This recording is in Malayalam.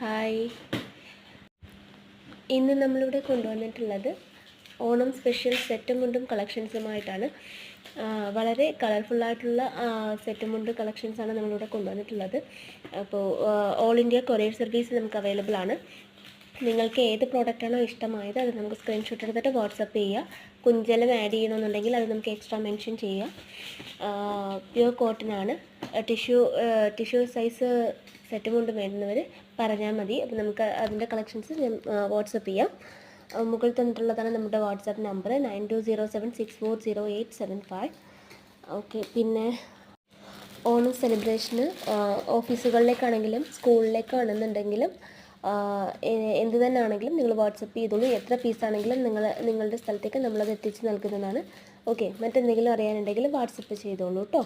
ഹായ്. ഇന്ന് നമ്മളിവിടെ കൊണ്ടുവന്നിട്ടുള്ളത് ഓണം സ്പെഷ്യൽ സെറ്റും മുണ്ടും കളക്ഷൻസുമായിട്ടാണ്. വളരെ കളർഫുള്ളായിട്ടുള്ള സെറ്റും മുണ്ട് കളക്ഷൻസാണ് നമ്മളിവിടെ കൊണ്ടുവന്നിട്ടുള്ളത്. അപ്പോൾ ഓൾ ഇന്ത്യ കൊറിയർ സർവീസ് നമുക്ക് അവൈലബിൾ ആണ്. നിങ്ങൾക്ക് ഏത് പ്രോഡക്റ്റാണോ ഇഷ്ടമായത് അത് നമുക്ക് സ്ക്രീൻഷോട്ട് എടുത്തിട്ട് വാട്സപ്പ് ചെയ്യുക. കുഞ്ചലം ആഡ് ചെയ്യണമെന്നുണ്ടെങ്കിൽ അത് നമുക്ക് എക്സ്ട്രാ മെൻഷൻ ചെയ്യാം. പ്യുവർ കോട്ടൺ ആണ്. ടിഷ്യൂ സൈസ് സെറ്റും കൊണ്ട് വേണ്ടുന്നവർ പറഞ്ഞാൽ മതി. അപ്പോൾ നമുക്ക് അതിൻ്റെ കളക്ഷൻസ് ഞാൻ വാട്സപ്പ് ചെയ്യാം. മുകളിൽ തന്നിട്ടുള്ളതാണ് നമ്മുടെ വാട്സാപ്പ് നമ്പർ 9207640875. ഓക്കെ. പിന്നെ ഓണം സെലിബ്രേഷന് ഓഫീസുകളിലേക്കാണെങ്കിലും സ്കൂളിലേക്കാണെന്നുണ്ടെങ്കിലും എന്ത് തന്നെ ആണെങ്കിലും നിങ്ങൾ വാട്സപ്പ് ചെയ്തോളൂ. എത്ര പീസാണെങ്കിലും നിങ്ങളുടെ സ്ഥലത്തേക്ക് നമ്മളത് എത്തിച്ച് നൽകുന്നതാണ്. ഓക്കെ. മറ്റെന്തെങ്കിലും അറിയാനുണ്ടെങ്കിൽ വാട്സപ്പ് ചെയ്തോളൂ കേട്ടോ.